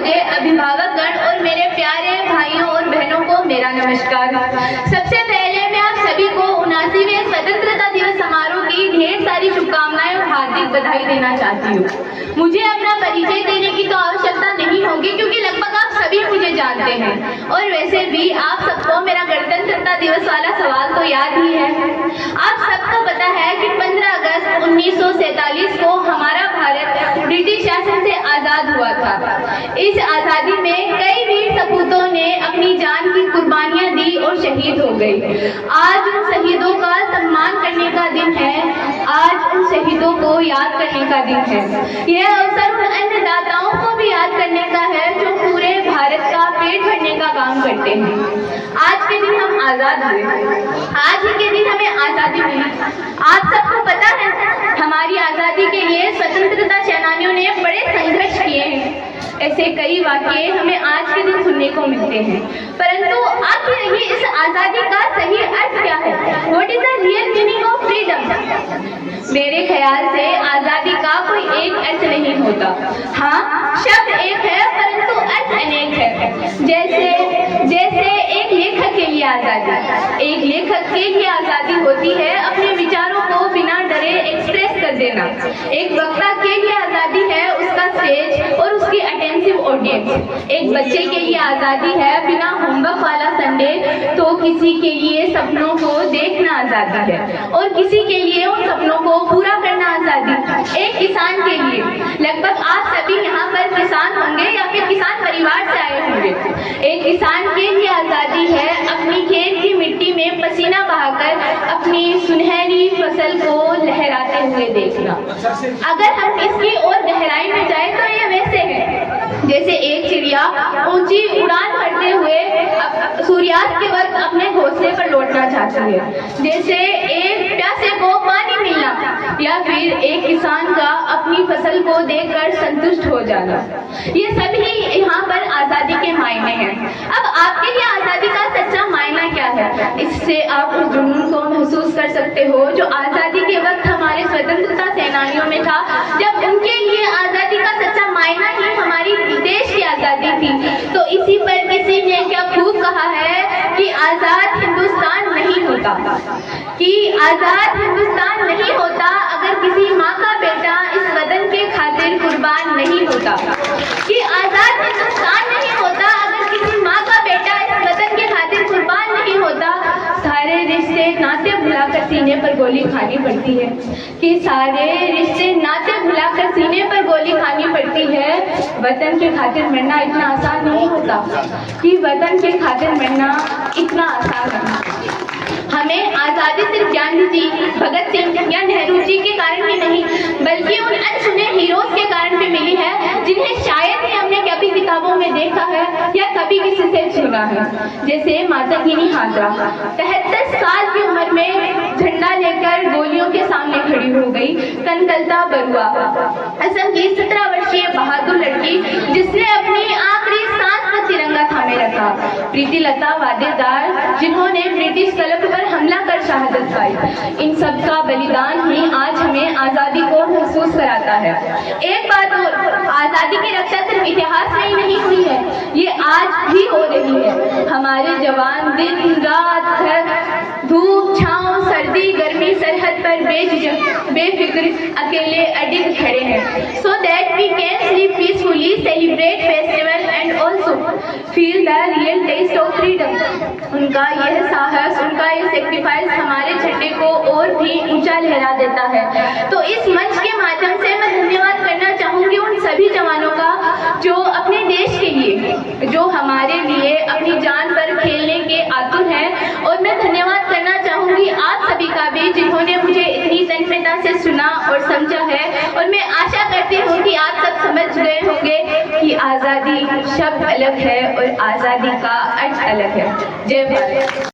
मुझे अभिभावकगण और मेरे प्यारे भाइयों और बहनों को मेरा नमस्कार। सबसे पहले मैं आप सभी को 79वें स्वतंत्रता दिवस समारोह की ढेर सारी शुभकामनाएं और हार्दिक बधाई देना चाहती हूँ। मुझे अपना परिचय देने की तो आवश्यकता नहीं होगी क्योंकि लगभग आप सभी मुझे जानते हैं और वैसे भी आप सबको मेरा गणतंत्रता दिवस वाला सवाल तो याद ही है। आप सबको पता है कि 15 अगस्त 1947 को हमारा भारत ब्रिटिश शासन से आजाद हुआ था। इस आजादी में कई वीर सपूतों ने अपनी जान की कुर्बानियां दी और शहीद हो गई। आज उन शहीदों का सम्मान करने का दिन है, आज उन शहीदों को याद करने का दिन है। यह अवसर उन अन्नदाताओं को भी याद करने का है जो पूरे भारत का पेट भरने का काम करते हैं। आज के दिन हम आजाद हुए, आज ही के दिन हमें आजादी मिली। आप सबको पता है हमारी आजादी के लिए स्वतंत्रता सेनानियों ने बड़े संघर्ष किए हैं। ऐसे कई वाक्य हमें आज के दिन सुनने को मिलते हैं, परंतु आखिर ये इस आजादी का सही अर्थ क्या है? What is the real meaning of freedom? मेरे ख्याल से आजादी का कोई एक अर्थ नहीं होता। हाँ, शब्द एक है परंतु अर्थ अनेक है। जैसे एक लेखक के लिए आजादी, एक लेखक के लिए आजादी होती है अपने विचारों को बिना डरे एक्सप्रेस कर देना। एक वक्ता के लिए आजादी है उसका स्टेज और उसकी अटेंटिव ऑडियंस। एक बच्चे के लिए आजादी है बिना होमवर्क वाला संडे, तो किसी के लिए सपनों को देखना आजादी है और किसी के लिए उन सपनों को पूरा करना आजादी। एक किसान के लिए, लगभग आप सभी यहाँ पर किसान होंगे या फिर किसान परिवार से आए होंगे। एक किसान के लिए आजादी है अपनी खेत की मिट्टी में पसीना बहाकर अपनी सुनहरी फसल को लहराते हुए देखना। अगर हम इसकी और गहराई में जाए तो ये वैसे है जैसे एक चिड़िया ऊंची उड़ान भरते हुए सूर्यास्त के वक्त अपने घोंसले पर लौटना चाहती है, जैसे एक प्यासे को पानी मिलना, या फिर एक किसान का अपनी फसल को देखकर संतुष्ट हो जाना। ये सभी यहाँ पर आजादी के मायने हैं। अब आपके लिए आजादी का सच्चा मायना क्या है? इससे आप उस जुनून को महसूस कर सकते हो जो आजादी के वक्त हमारे स्वतंत्रता सेनानियों में था, जब उनके लिए आजादी का सच्चा मायना ही हमारी देश की आजादी थी। तो इसी पर किसी ने क्या खूब कहा है कि आजाद हिंदुस्तान नहीं होता, कि आजाद हिंदुस्तान नहीं होता अगर किसी माँ का बेटा इस वतन के खातिर कुर्बान नहीं होता, कि आजाद हिंदुस्तान नहीं होता अगर किसी माँ का बेटा इस वतन के खातिर कुर्बान नहीं होता। सारे रिश्ते नाते भुलाकर सीने पर गोली खानी पड़ती है, कि सारे रिश्ते नाते भुलाकर सीने पर गोली खानी पड़ती है। वतन के खातिर मरना इतना आसान नहीं होता, कि वतन के खातिर मरना इतना आसान नहीं। हमें आजादी सिर्फ गांधी जी, भगत सिंह या नेहरू जी के कारण भी नहीं, बल्कि उन अनसुने हीरोज के कारण भी मिली है जिन्हें शायद ही हमने कभी किताबों में देखा है या कभी किसी से सुना है। जैसे माता गिनी हाजरा 73 साल की उम्र में झंडा लेकर गोलियों के सामने खड़ी हो गई। कनकलता बरुआ, असम की 17 वर्षीय बहादुर लड़की जिसने अपनी आखिरी सांस तक तिरंगा थामे रखा। प्रीति लता वाडेदार जिन्होंने ब्रिटिश क्लब पर हमला कर शहादत पाई। इन सब का बलिदान ही आज हमें आजादी को महसूस कराता है। एक बात और, आजादी की रक्षा सिर्फ इतिहास में ही नहीं हुई है, ये आज भी हो रही है। हमारे जवान दिन रात धूप छांव सर्दी गर्मी सरहद पर बेफिक्र अकेले अडिग खड़े हैं, so that we can sleep peacefully, celebrate festival and also feel the real taste of freedom. उनका यह साहस, उनका यह सेक्रीफाइस हमारे झंडे को और भी ऊंचा लहरा देता है। तो इस मंच के माध्यम से मैं धन्यवाद करना चाहूँगी उन सभी जवानों का जो अपने देश के लिए, जो हमारे लिए अपनी जान पर खेलने के आतुर हैं। और मैं धन्यवाद करना चाहूँगी आप सभी का भी जिन्होंने मुझे इतनी तन्मयता से सुना और समझा है। और मैं आशा करती हूँ कि आप सब समझ गए होंगे कि आज़ादी शब्द अलग है और आज़ादी का अर्थ अलग है। जय भारत।